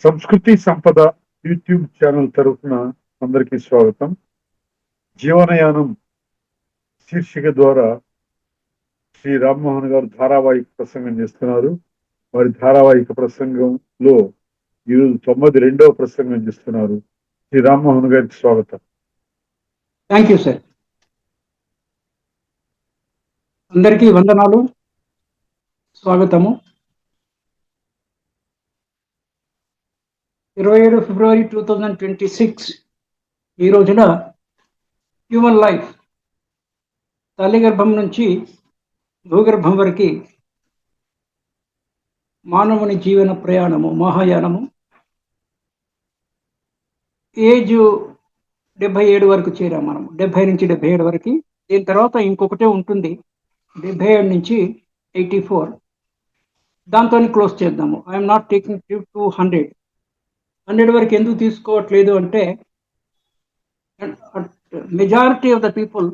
సంస్కృతి సంపద YouTube channel తరఫున అందరికీ స్వాగతం. జీవనయానం శీర్షిక ద్వారా శ్రీ రామ్మోహన్ గారు ధారావాహిక ప్రసంగం చేస్తున్నారు. వారి ధారావాహిక ప్రసంగంలో ఈరోజు 92వ ప్రసంగం చేస్తున్నారు. శ్రీ రామ్మోహన్ గారికి స్వాగతం. Thank you sir. అందరికీ వందనాలు, స్వాగతము. 27 ఫిబ్రవరి 2026 ఈ రోజున హ్యూమన్ లైఫ్ తల్లి గర్భం నుంచి భూగర్భం వరకు మానవుని జీవన ప్రయాణము మహాయానము ఏజ్ 77 వరకు చేరాం మనం. 70 నుంచి 77 వరకు. దీని తర్వాత ఇంకొకటే ఉంటుంది 77 నుంచి 84. దాంతో క్లోజ్ చేద్దాము. ఐఎమ్ నాట్ టేకింగ్ టు 100 వరకు ఎందుకు తీసుకోవట్లేదు అంటే majority of the people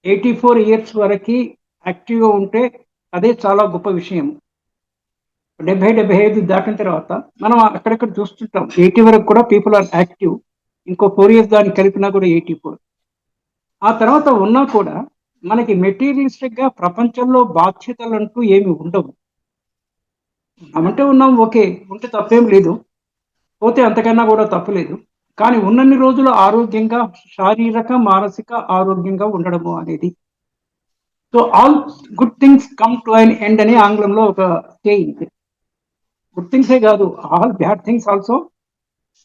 84 years వరకు యాక్టివ్గా ఉంటే అదే చాలా గొప్ప విషయం. 70-75 దాటిన తర్వాత మనం అక్కడక్కడ చూస్తుంటాం 80 వరకు కూడా పీపుల్ ఆర్ యాక్టివ్. ఇంకో 4 ఇయర్స్ దాన్ని కలిపినా కూడా 84. ఆ తర్వాత ఉన్నా కూడా మనకి మెటీరియలిస్టిక్గా ప్రపంచంలో బాధ్యతలు అంటూ ఏమి ఉండవు. అంటే ఉన్నాం, ఓకే, ఉంటే తప్పేం లేదు, పోతే అంతకన్నా కూడా తప్పులేదు. కానీ ఉన్నన్ని రోజులు ఆరోగ్యంగా, శారీరక మానసిక ఆరోగ్యంగా ఉండడము అనేది. So all good things come to an end అని ఆంగ్లంలో ఒక సేయింగ్. గుడ్ థింగ్సే కాదు, all bad things also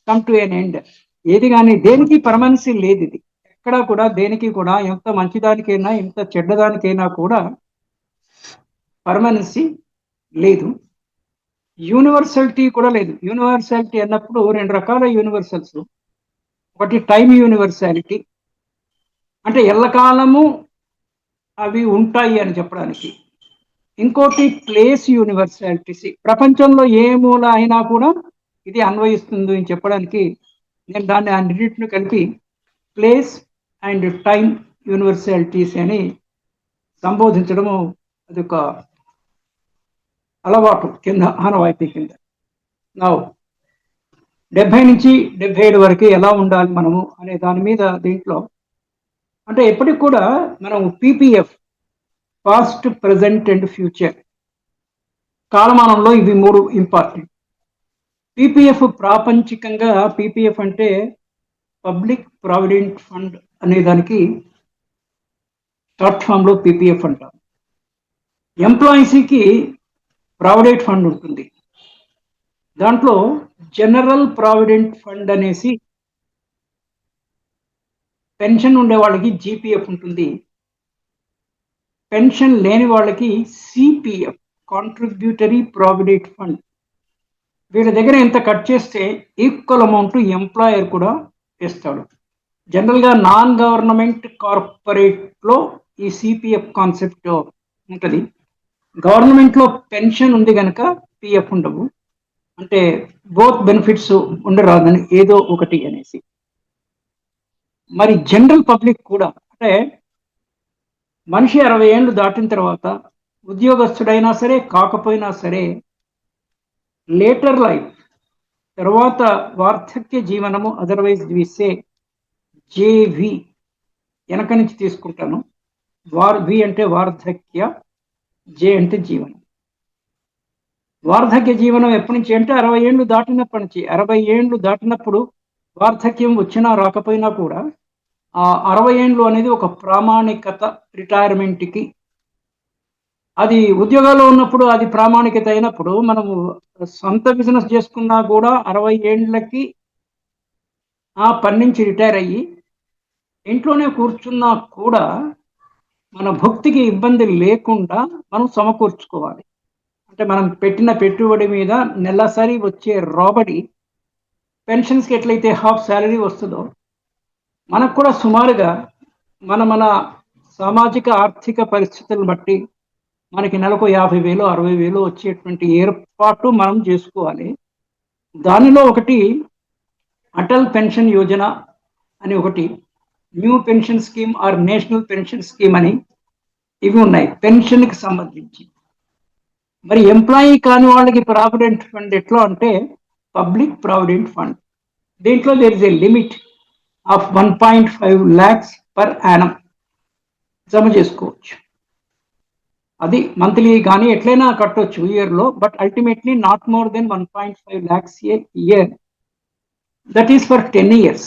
come to an end. ఏది కానీ దేనికి పర్మనెన్సీ లేదు. ఇది ఎక్కడా కూడా దేనికి కూడా, ఎంత మంచిదానికైనా ఎంత చెడ్డదానికైనా కూడా పర్మనెన్సీ లేదు. యూనివర్సలిటీ కూడా లేదు. యూనివర్సాలిటీ అన్నప్పుడు 2 రకాల యూనివర్సల్స్. ఒకటి టైం యూనివర్సాలిటీ, అంటే ఎల్లకాలము అవి ఉంటాయి అని చెప్పడానికి. ఇంకోటి ప్లేస్ యూనివర్సాలిటీస్, ప్రపంచంలో ఏ మూల అయినా కూడా ఇది అన్వయిస్తుంది అని చెప్పడానికి నేను దాన్ని అన్నింటిని కలిపి ప్లేస్ అండ్ టైం యూనివర్సాలిటీస్ అని సంబోధించడము అదొక అలవాటు కింద, ఆనవాయితీ కింద. నా 70 నుంచి 77 వరకు ఎలా ఉండాలి మనము అనే దాని మీద దీంట్లో అంటే ఎప్పటికి కూడా మనం PPF, past, present and future, కాలమానంలో ఇవి 3 ఇంపార్టెంట్. PPF ప్రాపంచికంగా PPF అంటే పబ్లిక్ ప్రావిడెంట్ ఫండ్ అనే దానికి షార్ట్ ఫామ్లో PPF అంటారు. ఎంప్లాయీస్కి ప్రావిడెంట్ ఫండ్ ఉంటుంది. దాంట్లో జనరల్ ప్రావిడెంట్ ఫండ్ అనేసి పెన్షన్ ఉండే వాళ్ళకి GPF ఉంటుంది. పెన్షన్ లేని వాళ్ళకి CPF, కాంట్రిబ్యూటరీ ప్రావిడెంట్ ఫండ్. వీళ్ళ దగ్గర ఎంత కట్ చేస్తే ఈక్వల్ అమౌంట్ ఎంప్లాయర్ కూడా ఇస్తాడు. జనరల్గా నాన్ గవర్నమెంట్ కార్పొరేట్లో ఈ CPF కాన్సెప్ట్ ఉంటుంది. గవర్నమెంట్లో పెన్షన్ ఉంది కనుక PF ఉండవు. అంటే బోత్ బెనిఫిట్స్ ఉండరాదని ఏదో ఒకటి అనేసి. మరి జనరల్ పబ్లిక్ కూడా, అంటే మనిషి 60 ఏళ్ళు దాటిన తర్వాత ఉద్యోగస్తుడైనా సరే కాకపోయినా సరే లేటర్ లైఫ్ తర్వాత వార్ధక్య జీవనము, అదర్వైజ్ విసే JV, వెనక నుంచి తీసుకుంటాను. V అంటే వార్ధక్య, J అంటే జీవనం. వార్ధక్య జీవనం ఎప్పటి నుంచి అంటే 60 ఏళ్ళు దాటినప్పటి నుంచి. 60 ఏళ్ళు దాటినప్పుడు వార్ధక్యం వచ్చినా రాకపోయినా కూడా ఆ 60 ఏళ్ళు అనేది ఒక ప్రామాణికత రిటైర్మెంట్కి. అది ఉద్యోగాల్లో ఉన్నప్పుడు అది ప్రామాణికత అయినప్పుడు మనము సొంత బిజినెస్ చేసుకున్నా కూడా 60 ఏళ్ళకి ఆ పని నుంచి రిటైర్ అయ్యి ఇంట్లోనే కూర్చున్నా కూడా మన భక్తికి ఇబ్బంది లేకుండా మనం సమకూర్చుకోవాలి. అంటే మనం పెట్టిన పెట్టుబడి మీద నెలసరి వచ్చే రాబడి పెన్షన్స్కి ఎట్లయితే హాఫ్ శాలరీ వస్తుందో మనకు కూడా సుమారుగా మన సామాజిక ఆర్థిక పరిస్థితులను బట్టి మనకి నెలకు 50,000 60,000 వచ్చేటువంటి ఏర్పాటు మనం చేసుకోవాలి. దానిలో ఒకటి అటల్ పెన్షన్ యోజన అని ఒకటి, new pension scheme or national pension scheme అని ఇవి ఉన్నాయి పెన్షన్కి సంబంధించి. మరి ఎంప్లాయీ కాని వాళ్ళకి ప్రావిడెంట్ ఫండ్ ఎట్లా అంటే పబ్లిక్ ప్రావిడెంట్ ఫండ్. దీంట్లో there is a limit of 1.5 lakhs per annum జమ చేసుకోవచ్చు. అది మంత్లీ కానీ ఎట్లయినా కట్టొచ్చు ఇయర్లో, but ultimately not more than 1.5 lakhs a year. That is for 10 years.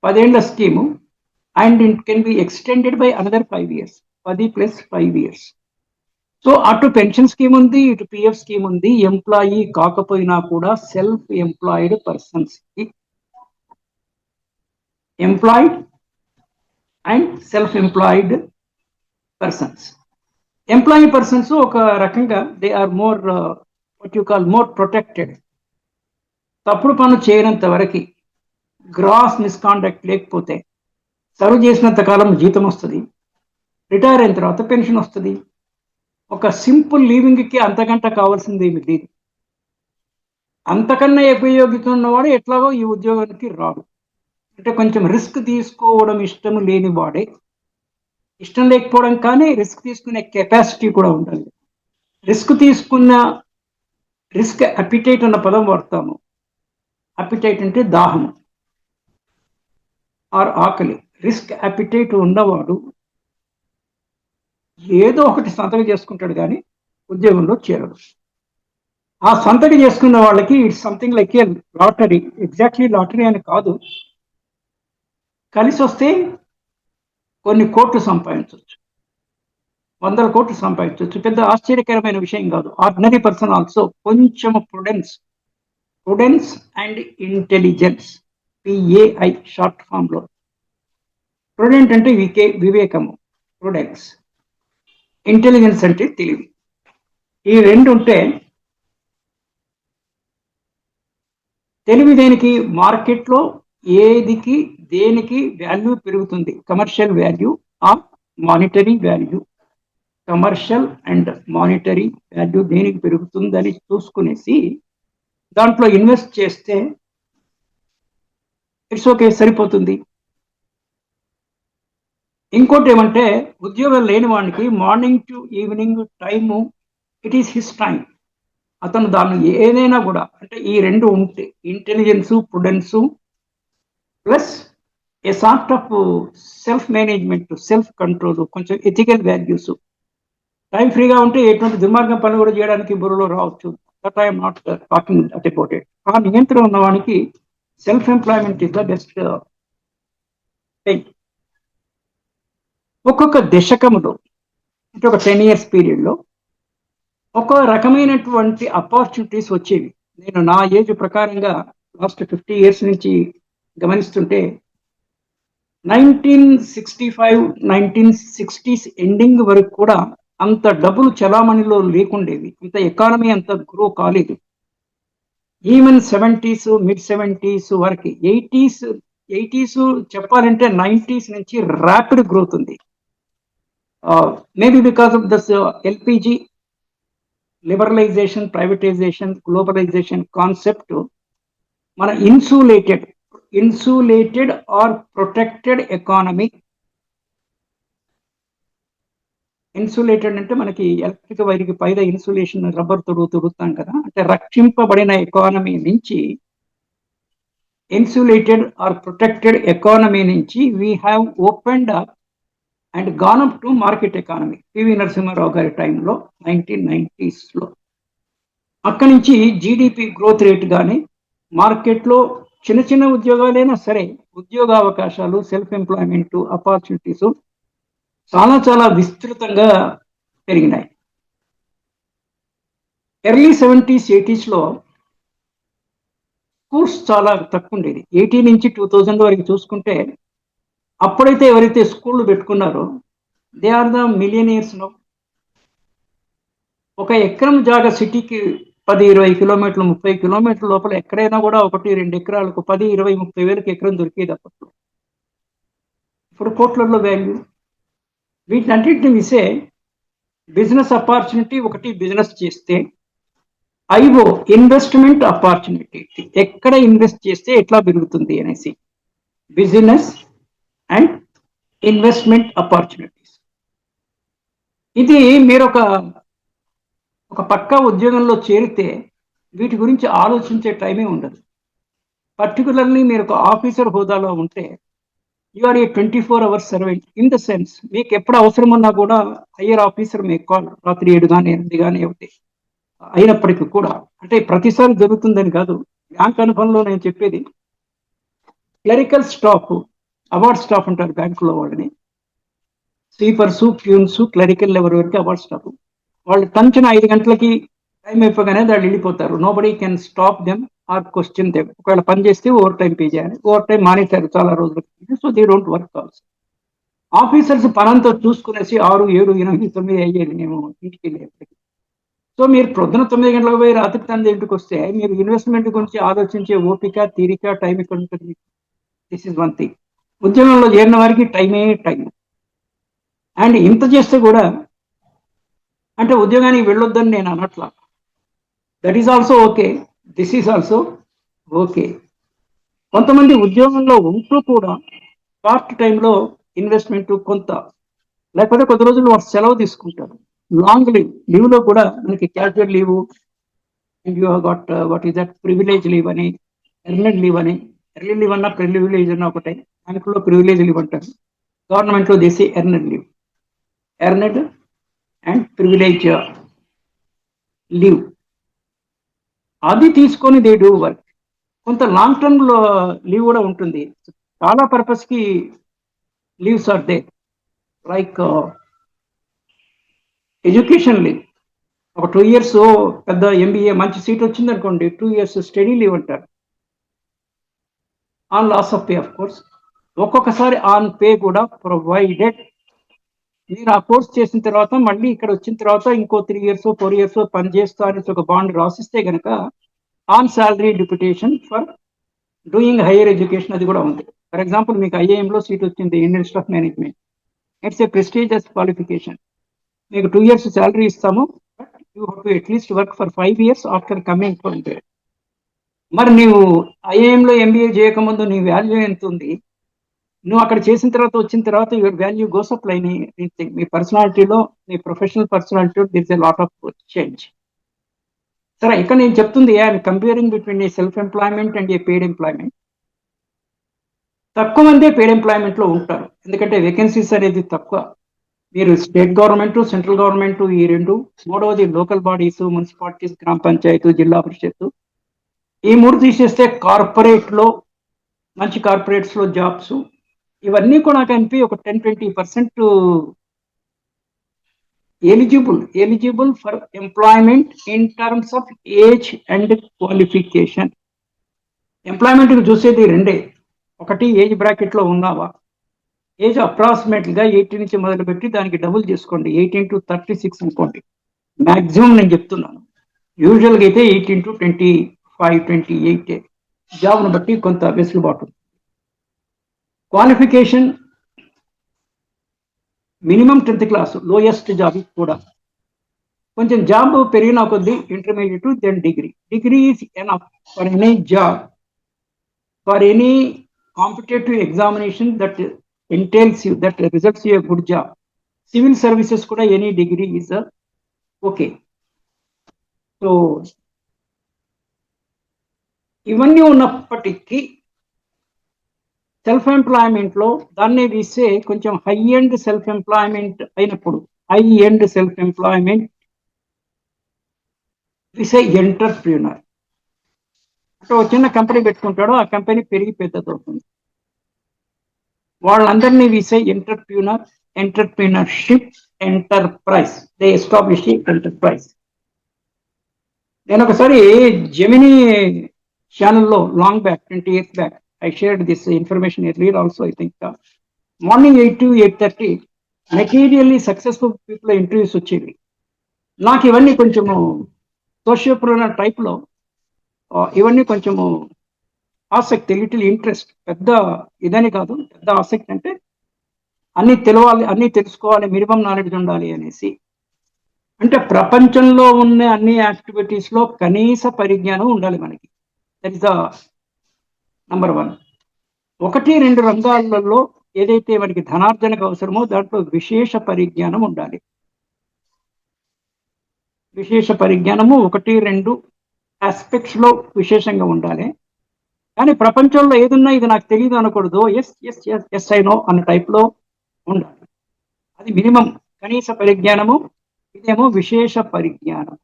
10 ఏళ్ల scheme, and it can be extended by another 5 years. 10 + 5 years. So అటు pension scheme ఉంది, ఇటు పిఎఫ్ స్కీమ్ ఉంది. ఎంప్లాయీ కాకపోయినా కూడా సెల్ఫ్ ఎంప్లాయిడ్ పర్సన్స్ కి, employed and self employed persons. Employee persons ఒక రకంగా they are more what you call more protected. తప్పుడు పనులు చేయనంత వరకు, గ్రాస్ మిస్కాండక్ట్ లేకపోతే సర్వ్ చేసినంత కాలం జీతం వస్తుంది, రిటైర్ అయిన తర్వాత పెన్షన్ వస్తుంది. ఒక సింపుల్ లివింగ్కి అంతకంటే కావాల్సింది ఏమి లేదు. అంతకన్నా ఉపయోగిత ఉన్నవాడు ఎట్లాగో ఈ ఉద్యోగానికి రాడు. అంటే కొంచెం రిస్క్ తీసుకోవడం ఇష్టం లేని వాడే, ఇష్టం లేకపోవడం కానీ రిస్క్ తీసుకునే కెపాసిటీ కూడా ఉండాలి. రిస్క్ అపిటైట్ అన్న పదం వాడతాము. అపిటైట్ అంటే దాహము ఆర్ ఆకలి. రిస్క్ అపిటైట్ ఉన్నవాడు ఏదో ఒకటి సంతకం చేసుకుంటాడు కానీ ఉద్యోగంలో చేరడు. ఆ సంతకం చేసుకున్న వాళ్ళకి it's something like A lottery. Exactly lottery అని కాదు, కలిసి వస్తే కొన్ని కోట్లు సంపాదించవచ్చు, 100 కోట్లు సంపాదించవచ్చు. పెద్ద ఆశ్చర్యకరమైన విషయం కాదు. ఆర్డినరీ పర్సన్ ఆల్సో కొంచెం prudence and intelligence, PAI short form లో. ప్రుడెంట్ అంటే వివేకము, ప్రుడెన్స్. ఇంటెలిజెన్స్ అంటే తెలివి. ఈ రెండు ఉంటే, తెలివి దేనికి? మార్కెట్లో ఏదికి దేనికి వాల్యూ పెరుగుతుంది, commercial value or monetary value. Commercial and monetary value దేనికి పెరుగుతుందని చూసుకునేసి దాంట్లో ఇన్వెస్ట్ చేస్తే ఇట్స్ ఓకే, సరిపోతుంది. ఇంకోటి ఏమంటే, ఉద్యోగం లేని వాడికి morning to evening time, it is his time. అతను దాన్ని ఏదైనా కూడా, అంటే ఈ రెండు ఉంటే, intelligence, prudence plus a sort of self management, self control, కొంచెం ఎథికల్ వాల్యూస్. టైం ఫ్రీగా ఉంటే ఎటువంటి దుర్మార్గం పని కూడా చేయడానికి బుర్రలో రావచ్చు. That I'm not talking about it. ఆ నియంత్రణ ఉన్నవానికి self employment is the best thing. ఒక్కొక్క దశకములో, అంటే ఒక 10 years పీరియడ్లో ఒక రకమైనటువంటి ఆపర్చునిటీస్ వచ్చేవి. నేను నా ఏజ్ ప్రకారంగా లాస్ట్ 50 years నుంచి గమనిస్తుంటే, 1965, 1960s ఎండింగ్ వరకు కూడా అంత డబ్బులు చలామణిలో లేకుండేవి, అంత ఎకానమీ అంత గ్రో కాలేదు. ఈవెన్ 70s, మిడ్ 70s వరకు, 80s చెప్పాలంటే 90s నుంచి ర్యాపిడ్ గ్రోత్ ఉంది. Maybe because of this LPG liberalization, privatization, globalization concept మన insulated or protected economy. Insulated అంటే మనకి ఎలక్ట్రిక్ వైర్కి పైన ఇన్సులేషన్ రబ్బర్ తొడుగుతాం కదా, అంటే రక్షింపబడిన ఎకానమీ నుంచి, ఇన్సులేటెడ్ ఆర్ ప్రొటెక్టెడ్ ఎకానమీ నుంచి we have opened up and gone up to market economy. PV Narasimha Rao గారి టైంలో 1990s. అక్కడి నుంచి జీడిపి గ్రోత్ రేట్ కానీ, మార్కెట్లో చిన్న చిన్న ఉద్యోగాలైనా సరే ఉద్యోగ అవకాశాలు, సెల్ఫ్ ఎంప్లాయ్మెంట్ ఆపర్చునిటీస్ చాలా చాలా విస్తృతంగా పెరిగినాయి. ఎర్లీ 70s, 80s స్కూల్స్ చాలా తక్కువ ఉండేది. 80 నుంచి 2000 వరకు చూసుకుంటే, అప్పుడైతే ఎవరైతే స్కూళ్ళు పెట్టుకున్నారో దే ఆర్ ద మిలియనియర్స్. ఒక ఎకరం జాగా సిటీకి 10-20 కిలోమీటర్లు, 30 కిలోమీటర్ల లోపల ఎక్కడైనా కూడా 1-2 ఎకరాలకు 10-20-30 వేలకు ఎకరం దొరికేది అప్పట్లో. ఇప్పుడు కోట్లలో వాల్యూ. వీటన్నిటిని మిసే బిజినెస్ ఆపర్చునిటీ ఒకటి, బిజినెస్ చేస్తే ఐఓ ఇన్వెస్ట్మెంట్ ఆపర్చునిటీ, ఎక్కడ ఇన్వెస్ట్ చేస్తే ఎట్లా పెరుగుతుంది అనేసి, బిజినెస్ అండ్ ఇన్వెస్ట్మెంట్ ఆపర్చునిటీస్. ఇది మీరు ఒక పక్కా ఉద్యోగంలో చేరితే వీటి గురించి ఆలోచించే టైమే ఉండదు. పర్టికులర్లీ మీరు ఒక ఆఫీసర్ హోదాలో ఉంటే you are a 24 hours servant in the sense మీకు ఎప్పుడు అవసరం ఉన్నా కూడా హయ్యర్ ఆఫీసర్ మీకు కాల్ రాత్రి 7 కానీ 8 కానీ అవుతాయి. అయినప్పటికీ కూడా అంటే ప్రతిసారి జరుగుతుందని కాదు, బ్యాంక్ అనుభవంలో నేను చెప్పేది. క్లరికల్ స్టాఫ్, అవార్డ్ స్టాఫ్ అంటారు బ్యాంకులో వాళ్ళని, స్వీపర్స్, ప్యూన్స్, క్లరికల్ లెవెల్ వరకు అవార్డ్ స్టాఫ్. వాళ్ళు టంచిన 5 గంటలకి టైం అయిపోగానే వాళ్ళు వెళ్ళిపోతారు. Nobody can stop them or question them. ఒకవేళ పని చేస్తే ఓవర్ టైం పే చేయాలి, ఓవర్ టైం మానేశారు చాలా రోజులకి, so they don't work also. Officers పనంతా చూసుకునేసి 6, 7, 8, 9 అయ్యేది మేము ఇంటికి వెళ్ళేప్పటికి. సో మీరు ప్రొద్దున 9 గంటలకు పోయి రాత్రి 10 ఇంటికి వస్తే మీరు ఇన్వెస్ట్మెంట్ గురించి ఆలోచించే ఓపిక, తీరిక, టైం ఇక్కడ ఉంటుంది. This is one thing. ఉద్యోగంలో చేరిన వారికి టైమే టైం. అండ్ ఇంత చేస్తే కూడా అంటే ఉద్యోగానికి వెళ్ళొద్దని నేను అనట్లా. That is also okay, this is also okay. కొంతమంది ఉద్యోగంలో ఉంటూ కూడా పార్ట్ టైంలో ఇన్వెస్ట్మెంట్ కొంత, లేకపోతే కొద్ది రోజులు వారు సెలవు తీసుకుంటారు. లాంగ్ లీవ్ లో కూడా మనకి casual leave, you got what is that privilege leave అని, ఎర్నెడ్ లీవ్ అని. ఎర్లీ లీవ్ అన్నా ప్రివిలేజ్ అన్నా ఒకటే, బ్యాంకులో ప్రివిలేజ్ లీవ్ అంటారు, గవర్నమెంట్లో చేసి earned leave. Earned and privilege leave అది తీసుకొని దే డూ వర్క్. కొంత లాంగ్ టర్మ్ లో లీవ్ కూడా ఉంటుంది. చాలా పర్పస్ కి leaves are they, like education leave. ఒక 2 years పెద్ద ఎంబీఏ మంచి సీట్ వచ్చింది అనుకోండి, 2 years స్టడీ లీవ్ అంటారు, on loss of pay of course. ఒక్కొక్కసారి ఆన్ పే కూడా ప్రొవైడెడ్. మీరు ఆ కోర్స్ చేసిన తర్వాత మళ్ళీ ఇక్కడ వచ్చిన తర్వాత ఇంకో 3 years 4 years పని చేస్తా అనేసి ఒక బాండ్ రాసిస్తే కనుక on salary deputation for doing higher education అది కూడా ఉంది. ఫర్ ఎగ్జాంపుల్ మీకు ఐఐఎంలో సీట్ వచ్చింది, Indian Institute of Management. It's a prestigious qualification. మీకు 2 years శాలరీ ఇస్తాము, but you have to at least work for 5 years after coming from there. మరి నీవు ఐఐఎంలో ఎంబీఏ చేయకముందు నీ వాల్యూ ఎంత ఉంది, నువ్వు అక్కడ చేసిన తర్వాత వచ్చిన తర్వాత your value goes up line. మీ పర్సనాలిటీలో, మీ ప్రొఫెషనల్ పర్సనాలిటీలో this a lot of change. సరే, ఇక్కడ నేను చెప్తుంది I'm comparing between a self employment and a paid employment. తక్కువ మందే పెయిడ్ ఎంప్లాయ్మెంట్ లో ఉంటారు, ఎందుకంటే వేకెన్సీస్ అనేది తక్కువ. మీరు స్టేట్ గవర్నమెంట్, సెంట్రల్ గవర్నమెంట్ ఈ రెండు, మూడవది లోకల్ బాడీస్, మున్సిపాలిటీస్, గ్రామ పంచాయతీ, జిల్లా పరిషత్, ఈ 3 తీసేస్తే కార్పొరేట్ లో, మంచి కార్పొరేట్స్ లో జాబ్స్ ఇవన్నీ కూడా కలిపి ఒక 10-20% eligible for employment in terms of age and qualification. Employment చూసేది రెండే, ఒకటి ఏజ్ బ్రాకెట్ లో ఉన్నావా, ఏజ్ అప్రాక్సిమేట్ గా 18 నుంచి మొదలుపెట్టి దానికి డబుల్ చేసుకోండి, 18 to 36 అనుకోండి మాక్సిమం. నేను చెప్తున్నాను, యూజువల్గా అయితే 18 to 25, 28 జాబ్ను బట్టి కొంత వెసులుబాటు. Qualification minimum 10th class, lowest job కూడా. కొంచెం జాబ్ పెరిగిన కొద్దీ intermediate, then degree. Degree is enough for any job, for any competitive examination that entails you, that results you a good job. Civil services kuda any degree is okay. So ఇవన్నీ ఉన్నప్పటికీ self employment లో దాన్ని తీసే కొంచెం high end self employment అయినప్పుడు, high end self employment తీసే entrepreneur. అంటే ఒక చిన్న కంపెనీ పెట్టుకుంటాడో ఆ కంపెనీ పెరిగి పెద్దదవుతుంది, వాళ్ళందరినీ వీసే entrepreneurship enterprise, they establish enterprise. నేను ఒకసారి జెమినీ ఛానల్లో long back 20 years back I shared this information earlier also. I think morning 8 to 8:30 materially successful people interviews వచ్చేవి. నాకు ఇవన్నీ కొంచెము సోషియోప్రూనర్ టైప్లో, ఇవన్నీ కొంచెము ఆసక్తి, లిటిల్ ఇంట్రెస్ట్. పెద్ద ఇదని కాదు, పెద్ద ఆసక్తి అంటే అన్ని తెలవాలి, అన్ని తెలుసుకోవాలి, మినిమం నాలెడ్జ్ ఉండాలి అనేసి. అంటే ప్రపంచంలో ఉన్న అన్ని యాక్టివిటీస్ లో కనీస పరిజ్ఞానం ఉండాలి మనకి. That is the number 1. 1-2 రంగాలలో ఏదైతే మనకి ధనార్జనకు అవసరమో దాంట్లో విశేష పరిజ్ఞానం ఉండాలి. విశేష పరిజ్ఞానము 1-2 ఆస్పెక్ట్స్ లో విశేషంగా ఉండాలి. కానీ ప్రపంచంలో ఏదున్నా ఇది నాకు తెలియదు అనకూడదు. Yes yes yes yes I know అన్న టైప్ లో ఉండాలి. అది మినిమం కనీస పరిజ్ఞానము. ఇదేమో విశేష పరిజ్ఞానం.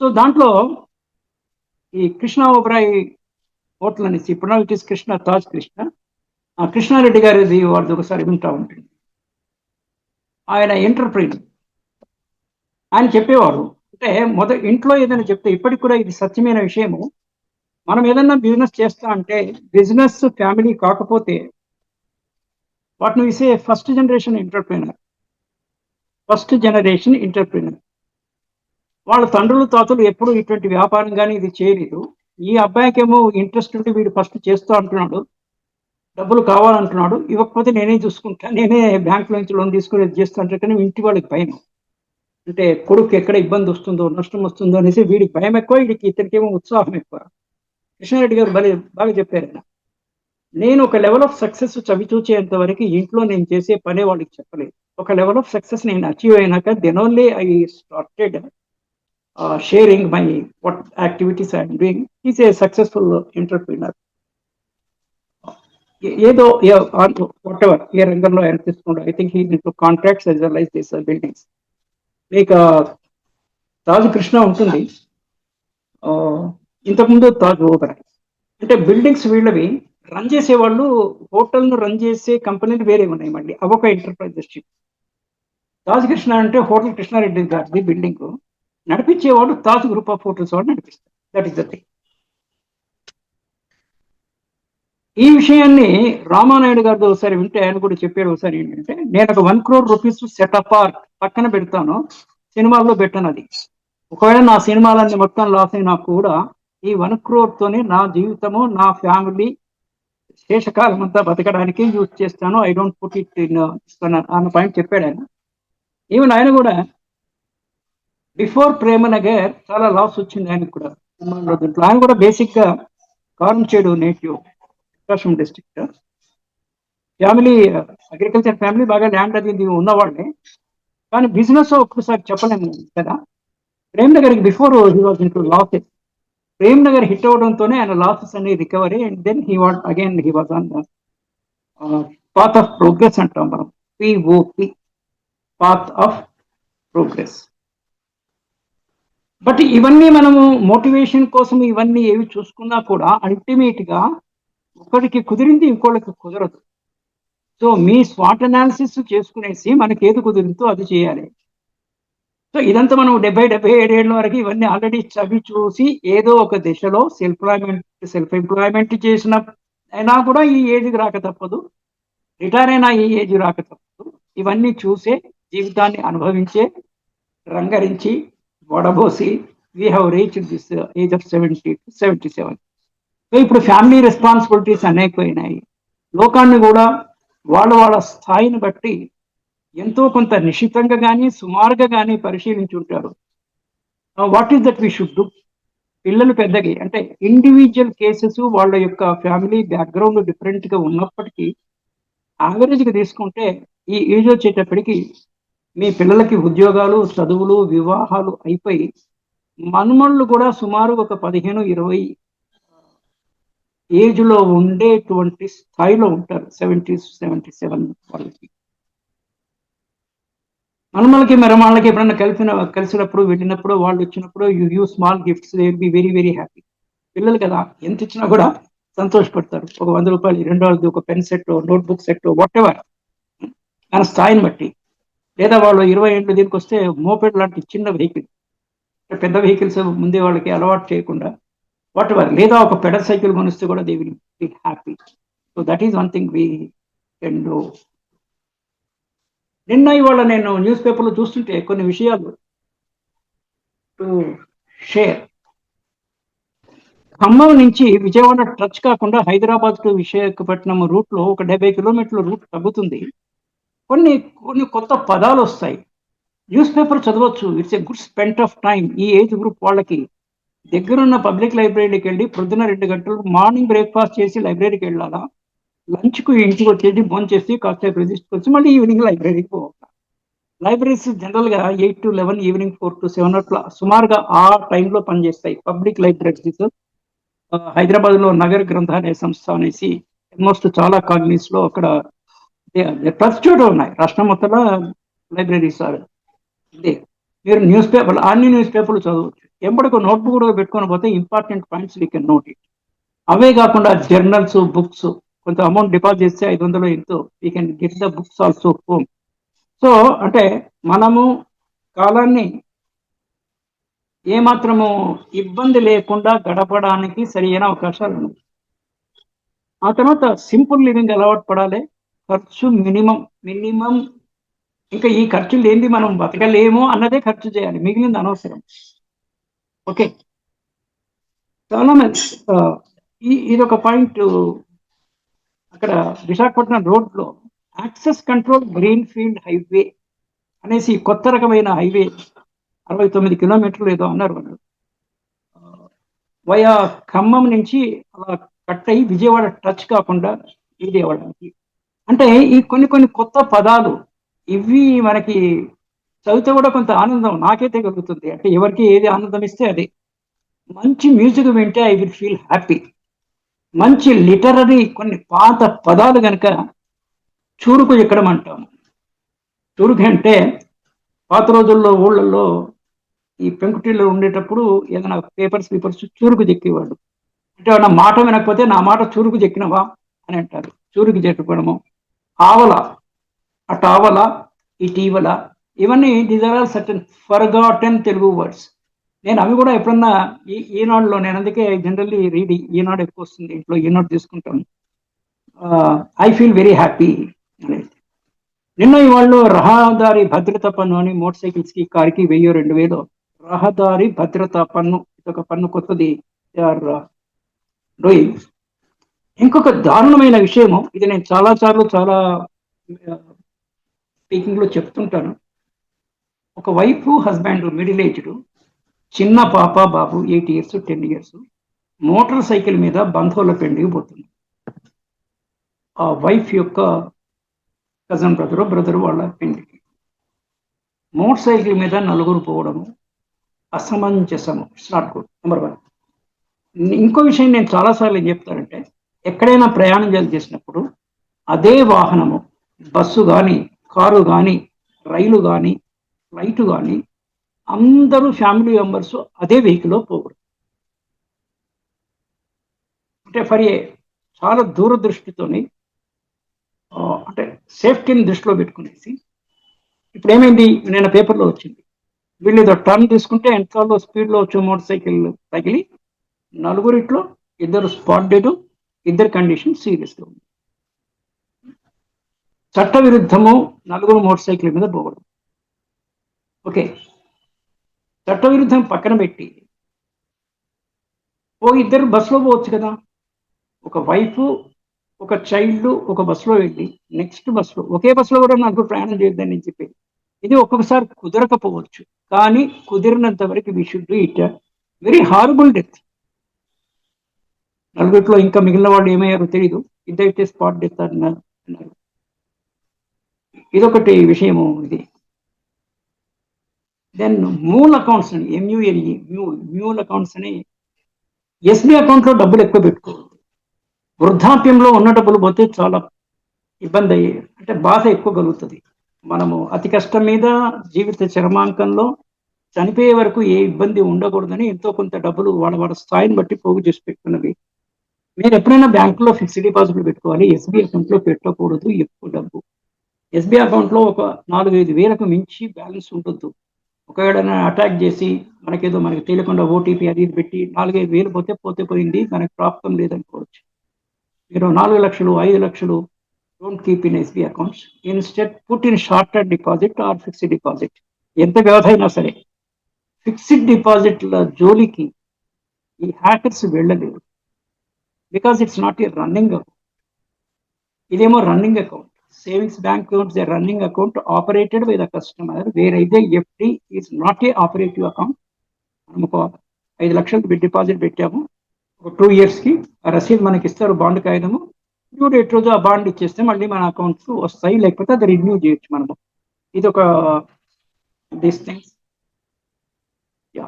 సో దాంట్లో ఈ కృష్ణ ఓబరాయ్ హోటల్ అనేసి, ఇప్పుడు ఇట్ ఈస్ కృష్ణ తాజ్ కృష్ణ, ఆ కృష్ణారెడ్డి గారిది వాడిది ఒకసారి వింటా ఉంటుంది. ఆయన ఎంటర్ప్రైనర్. ఆయన చెప్పేవారు అంటే ఇంట్లో ఏదైనా చెప్తే ఇప్పటికి కూడా ఇది సత్యమైన విషయము. మనం ఏదైనా బిజినెస్ చేస్తా అంటే బిజినెస్ ఫ్యామిలీ కాకపోతే వాటిని విసే ఫస్ట్ జనరేషన్ ఎంటర్ప్రైనర్. వాళ్ళ తండ్రులు తాతలు ఎప్పుడు ఇటువంటి వ్యాపారం కానీ ఇది చేయలేదు. ఈ అబ్బాయికి ఏమో ఇంట్రెస్ట్ ఉంటే వీడు ఫస్ట్ చేస్తూ అంటున్నాడు, డబ్బులు కావాలంటున్నాడు, ఇవ్వకపోతే నేనే చూసుకుంటా, నేనే బ్యాంక్ నుంచి లోన్ తీసుకుని చేస్తా అంటే, కానీ ఇంటి వాళ్ళకి భయం. అంటే కొడుకు ఎక్కడ ఇబ్బంది వస్తుందో నష్టం వస్తుందో అనేసి వీడికి భయం ఎక్కువ, వీడికి ఇతనికేమో ఉత్సాహం ఎక్కువ. కృష్ణారెడ్డి గారు బాగా చెప్పారు. నేను ఒక లెవెల్ ఆఫ్ సక్సెస్ చవిచూచేంత వరకు ఇంట్లో నేను చేసే పనే వాళ్ళకి చెప్పలేదు. ఒక లెవెల్ ఆఫ్ సక్సెస్ నేను అచీవ్ అయినాక then only I started sharing my what activities I'm doing. Is a successful entrepreneur. ఏదో వాట్ ఎవర్ ఏ రంగంలో ఆయన తీసుకుంటారు. I think he into contracts as well as this buildings. ఇక తాజ్ కృష్ణ ఉంటుంది, ఇంతకుముందు తాజ్ ఓబరాయ్. అంటే బిల్డింగ్స్ వీళ్ళవి రన్ చేసే వాళ్ళు, హోటల్ను రన్ చేసే కంపెనీలు వేరే ఉన్నాయి మళ్ళీ, అవొక ఎంటర్ప్రైజర్షిప్. తాజ్ కృష్ణ అంటే హోటల్ కృష్ణారెడ్డి గారిది బిల్డింగ్, నడిపించేవాడు తాజ్ గ్రూప్ ఆఫ్ హోటల్స్ వాడు నడిపిస్తారు. That is the thing. ఈ విషయాన్ని రామానాయుడు గారితో ఒకసారి వింటే ఆయన కూడా చెప్పాడు. ఒకసారి ఏంటంటే, నేను ఒక 1 crore రూపీస్ సెట్ అపార్ట్ పక్కన పెడతాను, సినిమాల్లో పెట్టాను. అది ఒకవేళ నా సినిమాలన్నీ మొత్తం లాస్ అయినా కూడా ఈ 1 crore తోనే నా జీవితము, నా ఫ్యామిలీ శేషకాలం అంతా బతకడానికి యూజ్ చేస్తాను. I don't put it in అన్న పాయింట్ చెప్పాడు ఆయన. ఈవెన్ ఆయన కూడా బిఫోర్ ప్రేమనగర్ చాలా లాస్ వచ్చింది ఆయనకు కూడా. ఆయన కూడా బేసిక్ గా Karamchedu native, Prakasam district. Family agriculture family, బాగా ల్యాండ్ అది ఉన్నవాళ్ళే. కానీ బిజినెస్ ఒక్కసారి చెప్పలేము కదా. ప్రేమ్ నగర్కి before he was into losses. Prem Nagar hit అవడంతోనే ఆయన లాసెస్ అన్ని recovery, and then he was on path of progress అంటాం మనం, POP, path of progress. But ఇవన్నీ మనము మోటివేషన్ కోసం ఇవన్నీ ఏవి చూసుకున్నా కూడా అల్టిమేట్ గా ఒకరికి కుదిరింది ఇంకోళ్ళకి కుదరదు. సో మీ స్వాట్ అనాలిసిస్ చేసుకునేసి మనకి ఏది కుదిరిందో అది చేయాలి. సో ఇదంతా మనం 70-77 ఏళ్ళ వరకు ఇవన్నీ ఆల్రెడీ చవి చూసి ఏదో ఒక దిశలో సెల్ఫ్ ఎంప్లాయ్మెంట్ చేసిన అయినా కూడా ఈ ఏజ్కి రాక తప్పదు, రిటైర్ అయినా ఈ ఏజ్ రాక తప్పదు. ఇవన్నీ చూసే జీవితాన్ని అనుభవించే రంగరించి వడబోసి we have reached this age of 70 to 77. So ఇప్పుడు ఫ్యామిలీ రెస్పాన్సిబిలిటీస్ అనేకమైనాయి. లోకాన్ని కూడా వాళ్ళ స్థాయిని బట్టి ఎంతో కొంత నిశ్చితంగా కానీ సుమారుగా కానీ పరిశీలించుంటారు. What is that we should do. పిల్లలు పెద్దగా అంటే ఇండివిజువల్ కేసెస్ వాళ్ళ యొక్క ఫ్యామిలీ బ్యాక్గ్రౌండ్ డిఫరెంట్ గా ఉన్నప్పటికీ యావరేజ్గా తీసుకుంటే ఈ ఏజ్ వచ్చేటప్పటికి మీ పిల్లలకి ఉద్యోగాలు, చదువులు, వివాహాలు అయిపోయి మనుమళ్ళు కూడా సుమారు ఒక 15-20 ఏజ్లో ఉండేటువంటి స్థాయిలో ఉంటారు. 70-77 వాళ్ళకి. మనమలకి మరమాళ్ళకి ఎప్పుడైనా కలిసినప్పుడు వెళ్ళినప్పుడు వాళ్ళు వచ్చినప్పుడు you small gifts, they will be very very happy. పిల్లలు కదా, ఎంత ఇచ్చినా కూడా సంతోషపడతారు. ఒక 100 రూపాయలు, 200, ఒక pen set, notebook set, what ever మన స్థాయిని బట్టి. లేదా వాళ్ళు 20 ఏళ్ళు దీనికి వస్తే మోపెడ్ లాంటి చిన్న వెహికల్, పెద్ద వెహికల్స్ ముందే వాళ్ళకి అలవాటు చేయకుండా వాట్ ఎవర్, లేదా ఒక పెడల్ సైకిల్ కొనిస్తే కూడా they will be happy. So that is one thing we can do. నిన్న ఇవాళ నేను న్యూస్ పేపర్లో చూస్తుంటే కొన్ని విషయాలు టు షేర్. ఖమ్మం నుంచి విజయవాడ టచ్ కాకుండా హైదరాబాద్ టు విశాఖపట్నం రూట్ లో ఒక 70 కిలోమీటర్ల రూట్ తగ్గుతుంది. కొన్ని కొత్త పదాలు వస్తాయి. న్యూస్ పేపర్ చదవచ్చు. It's a good spent of time. ఈ ఏజ్ గ్రూప్ వాళ్ళకి దగ్గరున్న పబ్లిక్ లైబ్రరీకి వెళ్ళి పొద్దున్న 2 గంటలు మార్నింగ్ బ్రేక్ఫాస్ట్ చేసి లైబ్రరీకి వెళ్ళాలా, లంచ్కు ఇంటికి వచ్చేసి భోజనం చేసి కాసేపు రిజిస్టర్ వచ్చి మళ్ళీ ఈవినింగ్ లైబ్రరీకి పోవాలి. లైబ్రరీస్ జనరల్ గా 8 to 11, ఈవినింగ్ 4 to 7 అట్లా సుమారుగా ఆ టైంలో పనిచేస్తాయి. పబ్లిక్ లైబ్రరీస్ హైదరాబాద్ లో నగర గ్రంథాలయ సంస్థ అనేసి ఆల్మోస్ట్ చాలా కాలనీస్ లో అక్కడ ప్రతి చోట ఉన్నాయి. రాష్ట్రం మొత్తంలో లైబ్రరీస్ ఇదే. మీరు న్యూస్ పేపర్లు అన్ని న్యూస్ పేపర్లు చదవచ్చు. ఎంబడికి నోట్బుక్ కూడా పెట్టుకొని పోతే important points we can note it. అవే కాకుండా జర్నల్స్, బుక్స్ కొంత అమౌంట్ డిపాజిట్ చేస్తే 500 ఎంతో we can get the books also home. So అంటే మనము కాలాన్ని ఏమాత్రము ఇబ్బంది లేకుండా గడపడానికి సరైన అవకాశాలు ఉన్నాయి. ఆ తర్వాత సింపుల్ లివింగ్ అలవాటు పడాలి. ఖర్చు మినిమం ఇంకా ఈ ఖర్చులు ఏంటి మనం బతకలేము అన్నదే ఖర్చు చేయాలి, మిగిలింది అనవసరం. ఓకే, చాలా మంది ఇది ఒక పాయింట్. అక్కడ విశాఖపట్నం రోడ్ లో access control green field highway అనేసి కొత్త రకమైన హైవే 69 కిలోమీటర్లు ఏదో అన్నారు వాళ్ళు. వయా ఖమ్మం నుంచి అలా కట్ అయ్యి విజయవాడ టచ్ కాకుండా విజయవాడకి. అంటే ఈ కొన్ని కొత్త పదాలు ఇవి మనకి చదివితే కూడా కొంత ఆనందం నాకైతే కలుగుతుంది. అంటే ఎవరికి ఏది ఆనందం ఇస్తే అది. మంచి మ్యూజిక్ వింటే ఐ విల్ ఫీల్ హ్యాపీ. మంచి లిటరరీ కొన్ని పాత పదాలు కనుక చూరుకు ఎక్కడం అంటాము. చురుకు అంటే పాత రోజుల్లో ఊళ్ళల్లో ఈ పెంకుటిల్లో ఉండేటప్పుడు ఏదైనా పేపర్స్ చురుకు చెక్కేవాడు. అంటే నా మాట వినకపోతే నా మాట చురుకు చెక్కినవా అని అంటారు. చురుకు చెట్టుకోవడము. ఆవల, అటావల, ఇటీవల, ఇవన్నీ these are all certain forgotten Telugu words. నేను అవి కూడా ఎప్పుడన్నా ఈనాడులో, నేను అందుకే జనరల్లీ రీడ్ ఈనాడు ఎక్కువ వస్తుంది ఇంట్లో, ఈనాడు తీసుకుంటాను. ఐ ఫీల్ వెరీ హ్యాపీ అనేది. నిన్న ఇవాళ్ళు రహదారి భద్రతా పన్ను అని మోటార్ సైకిల్స్ కి, కార్కి 1000-2000 రహదారి భద్రతా పన్ను, ఇదొక పన్ను కొత్తది డూయింగ్. ఇంకొక దారుణమైన విషయము, ఇది నేను చాలా స్పీకింగ్ లో చెప్తుంటాను. ఒక వైఫ్ హస్బెండ్ మిడిల్ ఏజ్డ్, చిన్న పాప బాబు 8 years 10 years, మోటార్ సైకిల్ మీద బంధువుల పెండికి పోతుంది. ఆ వైఫ్ యొక్క కజన్ బ్రదరు వాళ్ళ పెండికి మోటార్ సైకిల్ మీద 4 పోవడము అసమంజసము. It's not good. నెంబర్ 1. ఇంకో విషయం నేను చాలాసార్లు ఏం చెప్తానంటే, ఎక్కడైనా ప్రయాణం చేసినప్పుడు అదే వాహనము, బస్సు కానీ, కారు కానీ, రైలు కానీ, ఫ్లైట్ కానీ, అందరూ ఫ్యామిలీ మెంబర్స్ అదే వెహికల్లో పోకూడదు. అంటే చాలా దూరదృష్టితోని, అంటే సేఫ్టీని దృష్టిలో పెట్టుకునేసి, ఇప్పుడు ఏమైంది, నేను పేపర్లో వచ్చింది, వీళ్ళు ఏదో టర్న్ తీసుకుంటే ఎంతలో స్పీడ్లో వచ్చే మోటార్ సైకిల్ తగిలి 4 2 స్పాట్ డెడ్, 2 కండిషన్ సీరియస్గా ఉంది. చట్ట విరుద్ధము 4 మోటార్ సైకిల్ మీద పోవడం. ఓకే, చట్ట విరుద్ధం పక్కన పెట్టి 2 బస్సులో పోవచ్చు కదా. ఒక వైఫ్, ఒక చైల్డ్ ఒక బస్సులో వెళ్ళి నెక్స్ట్ బస్సులో, ఒకే బస్సులో కూడా 4 ప్రయాణం చేయొద్దని నేను చెప్పేది. ఇది ఒక్కొక్కసారి కుదరకపోవచ్చు, కానీ కుదిరినంత వరకు we should do it. Very horrible death. 4 ఇంకా మిగిలిన వాళ్ళు ఏమయ్యారో తెలియదు. ఇదైతే స్పాట్ డెత్ అన్నారు. ఇదొకటి విషయము. ఇది దెన్ మూల్ అకౌంట్స్ అని, MULE, మ్యూల్ అకౌంట్స్ అని, SB అకౌంట్లో డబ్బులు ఎక్కువ పెట్టుకోవాలి. వృద్ధాప్యంలో ఉన్న డబ్బులు పోతే చాలా ఇబ్బంది అయ్యే, అంటే బాధ ఎక్కువ కలుగుతుంది. మనము అతి కష్టం మీద జీవిత చరమాంకంలో చనిపోయే వరకు ఏ ఇబ్బంది ఉండకూడదని ఎంతో కొంత డబ్బులు వాళ్ళ స్థాయిని బట్టి పోగు చేసి పెట్టుకున్నవి. మీరు ఎప్పుడైనా బ్యాంకులో ఫిక్స్డ్ డిపాజిట్లు పెట్టుకోవాలి, SB అకౌంట్లో పెట్టకూడదు ఎక్కువ డబ్బు. SB అకౌంట్లో ఒక 4-5 వేలకు మించి బ్యాలెన్స్ ఉంటుంది. ఒకవేళ అటాక్ చేసి మనకి తెలియకుండా OTP అది పెట్టి 4-5 వేలు పోతే పోయింది, మనకు ప్రాప్తం లేదనుకోవచ్చు. మీరు 4 లక్షలు 5 లక్షలు don't keep in SB accounts. Instead put in short term deposit are fixed deposit. ఎంత వ్యవధి అయినా సరే ఫిక్స్డ్ డిపాజిట్ల జోలికి ఈ హ్యాకర్స్ వెళ్ళలేరు. Because it's not a running account. ఇదేమో running account. Savings bank accounts a running account operated by the customer, వేరైతే FD is not a operative account. మనం ఒక 5 లక్షలు డిపాజిట్ పెట్టాము, ఒక 2 yearsకి ఆ రసీదు మనకి ఇస్తారు, బాండ్ కాగితము. డ్యూ డేట్ రోజు ఆ బాండ్ ఇచ్చేస్తే మళ్ళీ మన అకౌంట్స్ వస్తాయి, లేకపోతే అది రిన్యూ చేయొచ్చు మనము. ఇది ఒక దీస్ థింగ్స్. యా.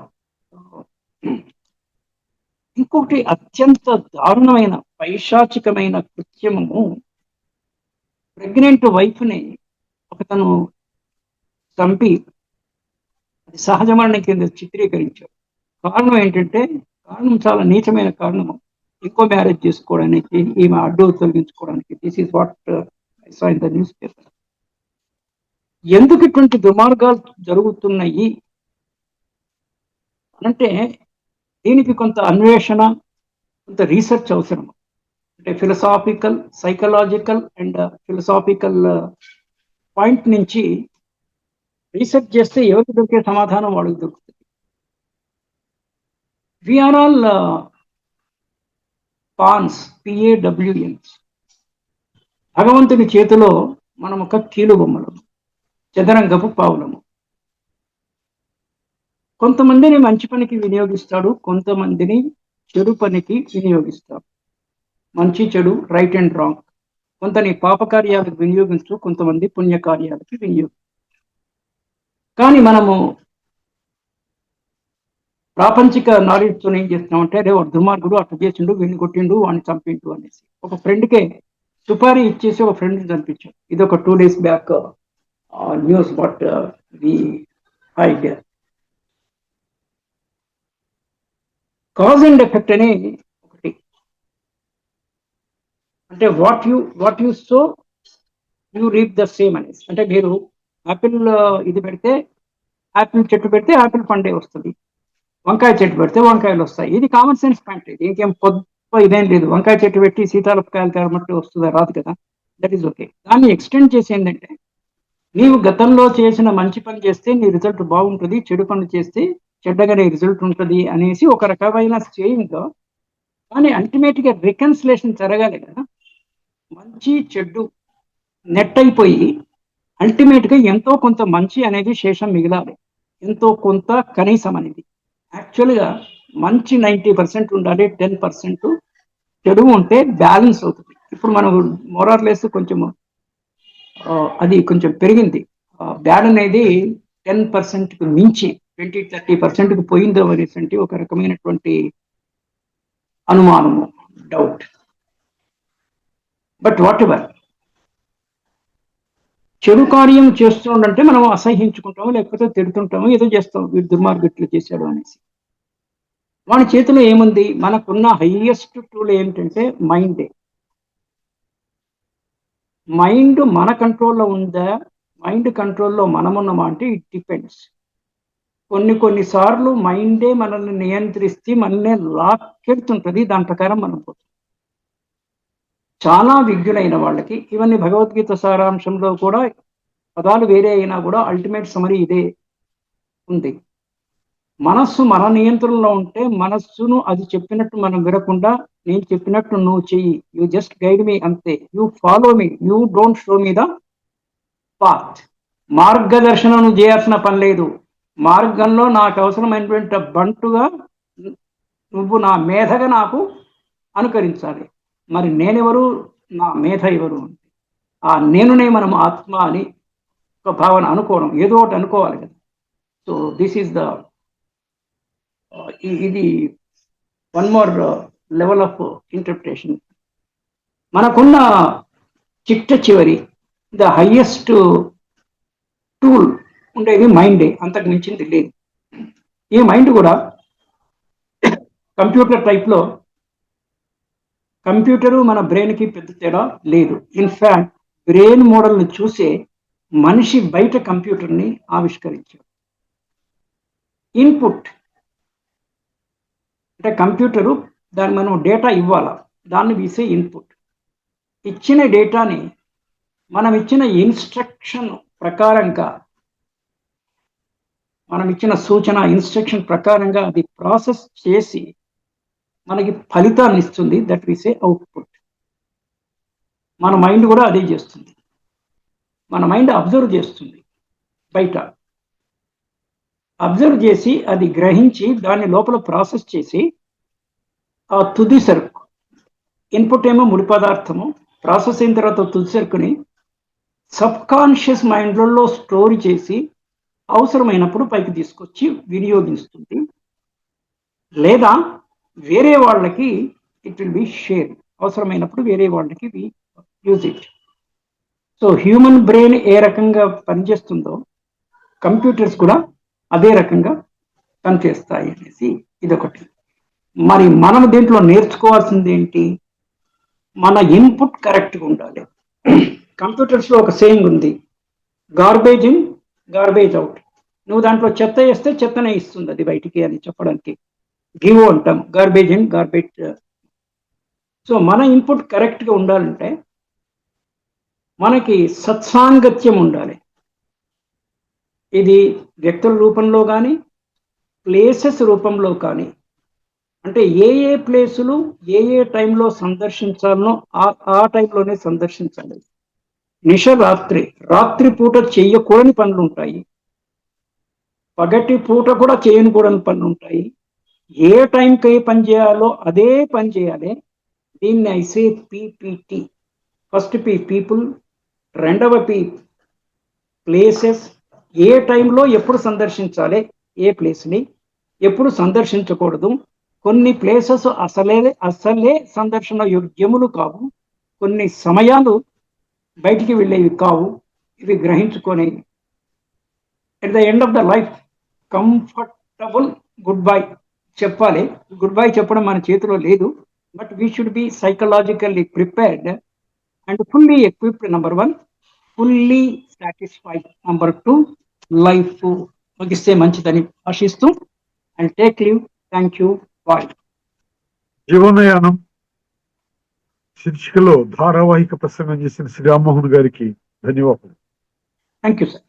ఇంకొకటి అత్యంత దారుణమైన పైశాచికమైన కృత్యము, ప్రెగ్నెంట్ వైఫ్ని ఒకతను చంపి అది సహజ మరణం కింద చిత్రీకరించారు. కారణం ఏంటంటే, కారణం చాలా నీచమైన కారణము, ఇంకో మ్యారేజ్ చేసుకోవడానికి, ఈమె అడ్డు తొలగించుకోవడానికి. This is what I saw in the newspaper. ఎందుకు ఇటువంటి దుర్మార్గాలు జరుగుతున్నాయి అంటే దీనికి కొంత అన్వేషణ, కొంత రీసెర్చ్ అవసరం. అంటే philosophical, psychological and philosophical point నుంచి రీసెర్చ్ చేస్తే ఎవరికి దొరికే సమాధానం వాళ్ళకి దొరుకుతుంది. We are all pawns, P A W N S. భగవంతుని చేతిలో మనం ఒక కీలు బొమ్మలము, చదరంగపు పావులము. కొంతమందిని మంచి పనికి వినియోగిస్తాడు, కొంతమందిని చెడు పనికి వినియోగిస్తాడు. మంచి చెడు, రైట్ అండ్ రాంగ్. కొంతని పాపకార్యాలకు వినియోగించు, కొంతమంది పుణ్యకార్యాలకి వినియోగించు. కానీ మనము ప్రాపంచిక నాలెడ్జ్తో ఏం చేస్తున్నామంటే, అరే వాడు దుర్మార్గుడు, అట్లా చేసిండు, వీడిని కొట్టిండు, వాడిని చంపిండు అనేసి. ఒక ఫ్రెండ్కే సుపారీ ఇచ్చేసి ఒక ఫ్రెండ్ని చంపించాడు. ఇది ఒక 2 days back news what we idea. Cause and effect అనే ఒకటి. అంటే what you sow you reap the same అనేసి. అంటే మీరు యాపిల్ ఇది పెడితే, యాపిల్ చెట్టు పెడితే యాపిల్ పండే వస్తుంది, వంకాయ చెట్టు పెడితే వంకాయలు వస్తాయి. ఇది కామన్ సెన్స్ పాయింట్. ఇది ఇంకేం పొద్దు ఇదేం లేదు. వంకాయ చెట్టు పెట్టి సీతాఫలకాయలు తేరమట్టు వస్తుందా? రాదు కదా. That is okay. దాన్ని ఎక్స్టెండ్ చేసి ఏంటంటే, నీవు గతంలో చేసిన మంచి పని చేస్తే నీ రిజల్ట్ బాగుంటుంది, చెడు పనులు చేస్తే చెడ్డగానే రిజల్ట్ ఉంటుంది అనేసి ఒక రకమైన సేయింగ్తో. కానీ అల్టిమేట్గా రికన్సిలేషన్ జరగాలి కదా. మంచి చెడ్డు నెట్ అయిపోయి అల్టిమేట్గా ఎంతో కొంత మంచి అనేది శేషం మిగిలాలి, ఎంతో కొంత కనీసం అనేది. యాక్చువల్గా మంచి 90% ఉండాలి, 10% చెడు ఉంటే బ్యాలెన్స్ అవుతుంది. ఇప్పుడు మనం మోరార్లెస్ కొంచెం అది కొంచెం పెరిగింది. బ్యాడ్ అనేది 10%కు మించి 20-30%కు పోయిందో అనేసి ఒక రకమైనటువంటి అనుమానము, డౌట్. బట్ వాట్ ఎవర్, చెడు కార్యం చేస్తుండంటే మనం అసహించుకుంటాము, లేకపోతే తిడుతుంటాము, ఏదో చేస్తాం, వీడు దుర్మార్గట్లు చేశాడు అనేసి. వాడి చేతిలో ఏముంది? మనకున్న హైయెస్ట్ టూల్ ఏంటంటే మైండే. మైండ్ మన కంట్రోల్లో ఉందా, మైండ్ కంట్రోల్లో మనమున్నామా అంటే ఇట్ డిపెండ్స్. కొన్నిసార్లు మైండే మనల్ని నియంత్రిస్తే మనల్ని లాక్కెడుతుంటుంది, దాని ప్రకారం మనం పోతాం. చాలా విజ్ఞులైన వాళ్ళకి, ఇవన్నీ భగవద్గీత సారాంశంలో కూడా పదాలు వేరే అయినా కూడా అల్టిమేట్ సమరీ ఇదే ఉంది. మనస్సు మన నియంత్రణలో ఉంటే, మనస్సును అది చెప్పినట్టు మనం వినకుండా, నేను చెప్పినట్టు నువ్వు చెయ్యి, యూ జస్ట్ గైడ్ మీ అంతే, you follow me, you don't show me the path. మార్గదర్శనం నువ్వు చేయాల్సిన పని లేదు. మార్గంలో నాకు అవసరమైనటువంటి బంటుగా నువ్వు నా మేధగా నాకు అనుకరించాలి. మరి నేనెవరు, నా మేధ ఎవరు అంటే ఆ నేనునే మనం ఆత్మ అని ఒక భావన అనుకోవడం, ఏదో ఒకటి అనుకోవాలి కదా. సో దిస్ ఈస్ ద ఇది one more level of interpretation. మనకున్న చివరి ద హైయెస్ట్ టూల్ ఉండేది మైండే, అంతకు మించింది లేదు. ఈ మైండ్ కూడా కంప్యూటర్ టైప్లో, కంప్యూటరు మన బ్రెయిన్కి పెద్ద తేడా లేదు. ఇన్ఫ్యాక్ట్ బ్రెయిన్ మోడల్ని చూసే మనిషి బయట కంప్యూటర్ని ఆవిష్కరించాడు. ఇన్పుట్ అంటే కంప్యూటరు, దాన్ని మనం డేటా ఇవ్వాలా, దాన్ని వీసే ఇన్పుట్. ఇచ్చిన డేటాని మనం ఇచ్చిన ఇన్స్ట్రక్షన్ ప్రకారంగా, మనం ఇచ్చిన సూచన ఇన్స్ట్రక్షన్ ప్రకారంగా అది ప్రాసెస్ చేసి మనకి ఫలితాన్ని ఇస్తుంది. That we say output. మన మైండ్ కూడా అదే చేస్తుంది. మన మైండ్ అబ్జర్వ్ చేస్తుంది, బయట అబ్జర్వ్ చేసి అది గ్రహించి దాన్ని లోపల ప్రాసెస్ చేసి ఆ తుది సరుకు, ఇన్పుట్ ఏమో ముడి పదార్థము, ప్రాసెస్ అయిన తర్వాత తుది సరుకుని సబ్ కాన్షియస్ మైండ్లలో స్టోర్ చేసి అవసరమైనప్పుడు పైకి తీసుకొచ్చి వినియోగిస్తుంది, లేదా వేరే వాళ్ళకి ఇట్ విల్ బి షేర్, అవసరమైనప్పుడు వేరే వాళ్ళకి use it. So human brain ఏ రకంగా పనిచేస్తుందో కంప్యూటర్స్ కూడా అదే రకంగా పనిచేస్తాయి అనేసి ఇదొకటి. మరి మనం దీంట్లో నేర్చుకోవాల్సింది ఏంటి? మన ఇన్పుట్ కరెక్ట్గా ఉండాలి. కంప్యూటర్స్లో ఒక సేయింగ్ ఉంది, గార్బేజ్ ఇన్ గార్బేజ్ అవుట్. నువ్వు దాంట్లో చెత్త వేస్తే చెత్తనే ఇస్తుంది అది బయటికి అని చెప్పడానికి గివ్ అంటాం, గార్బేజ్ ఇన్ గార్బేజ్. సో మన ఇన్పుట్ కరెక్ట్గా ఉండాలంటే మనకి సత్సాంగత్యం ఉండాలి. ఇది వ్యక్తుల రూపంలో కానీ ప్లేసెస్ రూపంలో కానీ, అంటే ఏ ఏ ప్లేసులు ఏ ఏ టైంలో సందర్శించాలనో ఆ టైంలోనే సందర్శించాలి. రాత్రి పూట చెయ్యకూడని పనులు ఉంటాయి, పగటి పూట కూడా చేయకూడని పనులు ఉంటాయి. ఏ టైంకి ఏ పని చేయాలో అదే పని చేయాలి. దీన్ని ఐసే పీపీటీ. ఫస్ట్ పీ పీపుల్, రెండవ పీ ప్లేసెస్. ఏ టైంలో ఎప్పుడు సందర్శించాలి ఏ ప్లేస్ని, ఎప్పుడు సందర్శించకూడదు. కొన్ని ప్లేసెస్ అసలే సందర్శన యోగ్యములు కావు, కొన్ని సమయాలు బయటికి వెళ్ళేవి కావు. ఇవి గ్రహించుకొని at the end of the life comfortable goodbye చెప్పాలి. గుడ్ బై చెప్పడం మన చేతిలో లేదు, but we should be psychologically prepared and fully equipped. Number 1, fully satisfied. Number 2, life ముగిస్తే మంచిదని ఆశిస్తూ and take leave. Thank you. Bye. జీవనయానం శీర్షికలో ధారావాహిక ప్రసంగం చేసిన శ్రీ రామ్మోహన్ గారికి ధన్యవాదాలు. Thank you sir.